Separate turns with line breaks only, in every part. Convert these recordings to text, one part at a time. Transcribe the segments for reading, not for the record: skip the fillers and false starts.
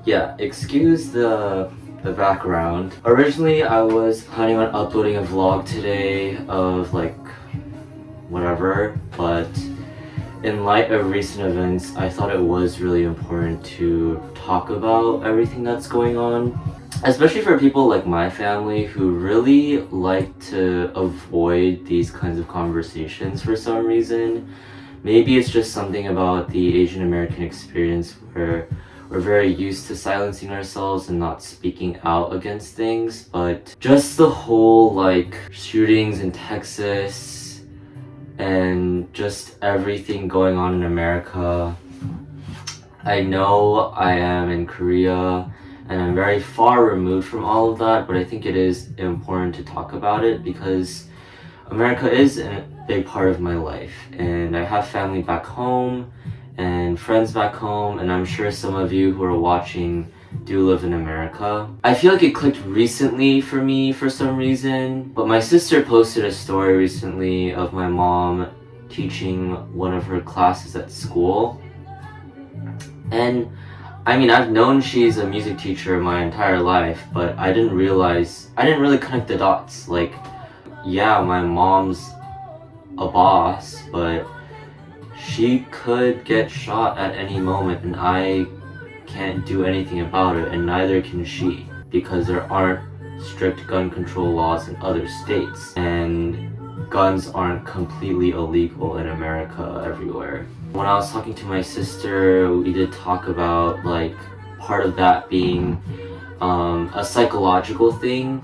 Yeah, excuse the background. Originally, I was planning on uploading a vlog today of like whatever, but in light of recent events, I thought it was really important to talk about everything that's going on, especially for people like my family who really like to avoid these kinds of conversations for some reason. Maybe it's just something about the Asian American experience where we're very used to silencing ourselves and not speaking out against things, but just the whole like shootings in Texas and just everything going on in America. I know I am in Korea and I'm very far removed from all of that, but I think it is important to talk about it because America is a big part of my life, and I have family back home and friends back home, and I'm sure some of you who are watching do live in America. I feel like it clicked recently for me for some reason, but my sister posted a story recently of my mom teaching one of her classes at school. And I mean, I've known she's a music teacher my entire life, but I didn't really connect the dots. Like, yeah, my mom's a boss, but she could get shot at any moment and I can't do anything about it, and neither can she, because there aren't strict gun control laws in other states and guns aren't completely illegal in America everywhere. When I was talking to my sister, we did talk about like part of that being a psychological thing.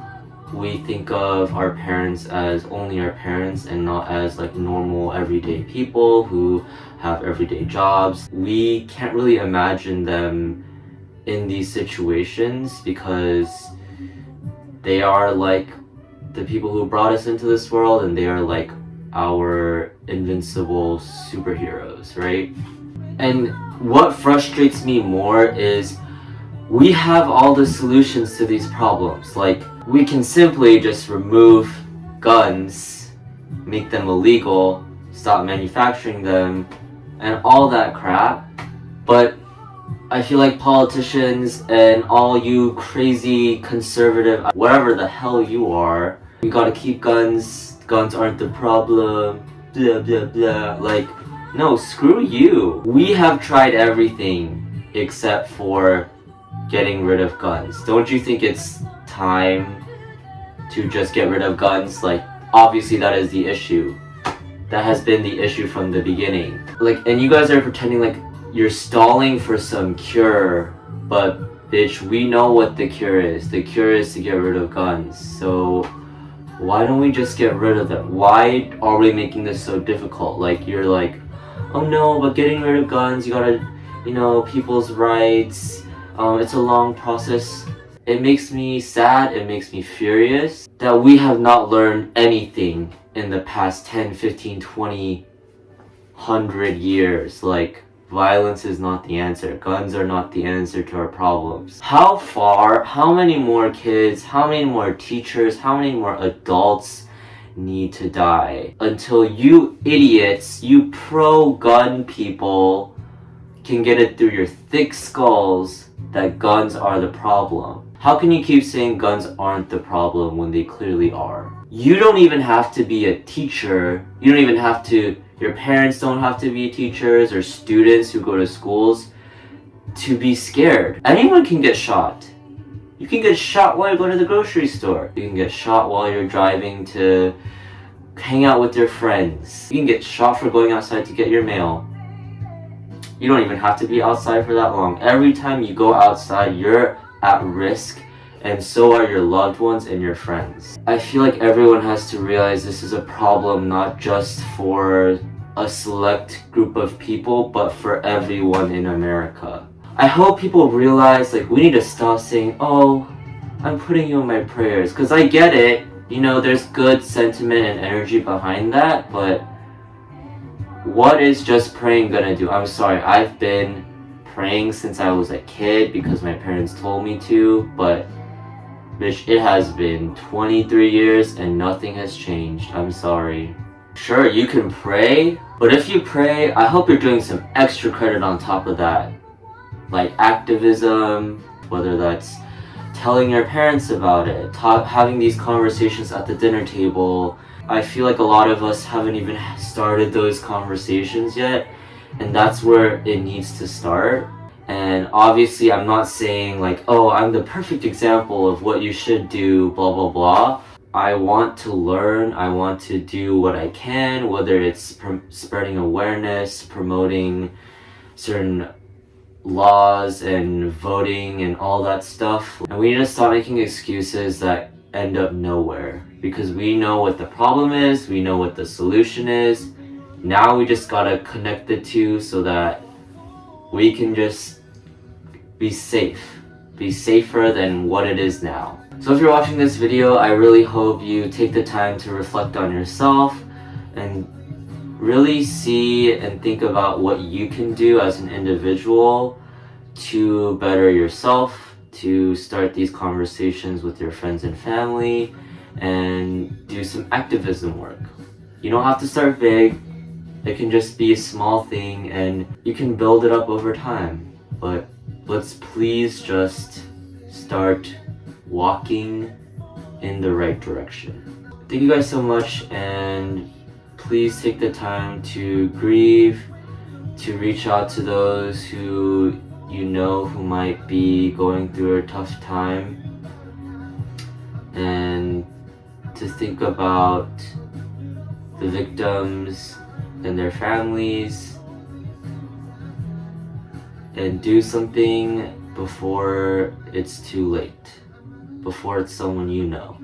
We think of our parents as only our parents and not as like normal everyday people who have everyday jobs. We can't really imagine them in these situations because they are like the people who brought us into this world, and they are like our invincible superheroes, right? And what frustrates me more is we have all the solutions to these problems. Like, we can simply just remove guns, make them illegal, stop manufacturing them, and all that crap. But I feel like politicians and all you crazy conservative, whatever the hell you are, we gotta keep guns aren't the problem, blah blah blah. Like, no, screw you. We have tried everything except for getting rid of guns. Don't you think it's time to just get rid of guns? Like, obviously that is the issue. That has been the issue from the beginning. Like, and you guys are pretending like you're stalling for some cure, but bitch, we know what the cure is. The cure is to get rid of guns. So why don't we just get rid of them? Why are we making this so difficult? Like, you're like, oh no, but getting rid of guns, you gotta, people's rights, it's a long process. It makes me sad, it makes me furious that we have not learned anything in the past 10, 15, 20, 100 years. Like, violence is not the answer. Guns are not the answer to our problems. How many more kids, how many more teachers, how many more adults need to die until you idiots, you pro-gun people, can get it through your thick skulls that guns are the problem? How can you keep saying guns aren't the problem when they clearly are? You don't even have to be a teacher. Your parents don't have to be teachers or students who go to schools to be scared. Anyone can get shot. You can get shot while you're going to the grocery store. You can get shot while you're driving to hang out with your friends. You can get shot for going outside to get your mail. You don't even have to be outside for that long. Every time you go outside, you're at risk, and so are your loved ones and your friends. I feel like everyone has to realize this is a problem not just for a select group of people, but for everyone in America. I hope people realize, like, we need to stop saying, oh, I'm putting you in my prayers, because I get it, there's good sentiment and energy behind that, but what is just praying gonna do? I'm sorry, I've been praying since I was a kid because my parents told me to, but bitch, it has been 23 years and nothing has changed. I'm sorry. Sure, you can pray, but if you pray, I hope you're doing some extra credit on top of that. Like activism, whether that's telling your parents about it, having these conversations at the dinner table. I feel like a lot of us haven't even started those conversations yet, and that's where it needs to start. And obviously, I'm not saying like, oh, I'm the perfect example of what you should do, blah blah blah. I want to learn, I want to do what I can, whether it's spreading awareness, promoting certain laws and voting and all that stuff. And we need to stop making excuses that end up nowhere, because we know what the problem is, we know what the solution is. Now we just gotta connect the two so that we can just be safer than what it is now. So if you're watching this video, I really hope you take the time to reflect on yourself and really see and think about what you can do as an individual to better yourself, to start these conversations with your friends and family, and do some activism work. You don't have to start big. It can just be a small thing and you can build it up over time. But let's please just start walking in the right direction. Thank you guys so much, and please take the time to grieve, to reach out to those who you know who might be going through a tough time, and to think about the victims and their families, and do something before it's too late, before it's someone you know.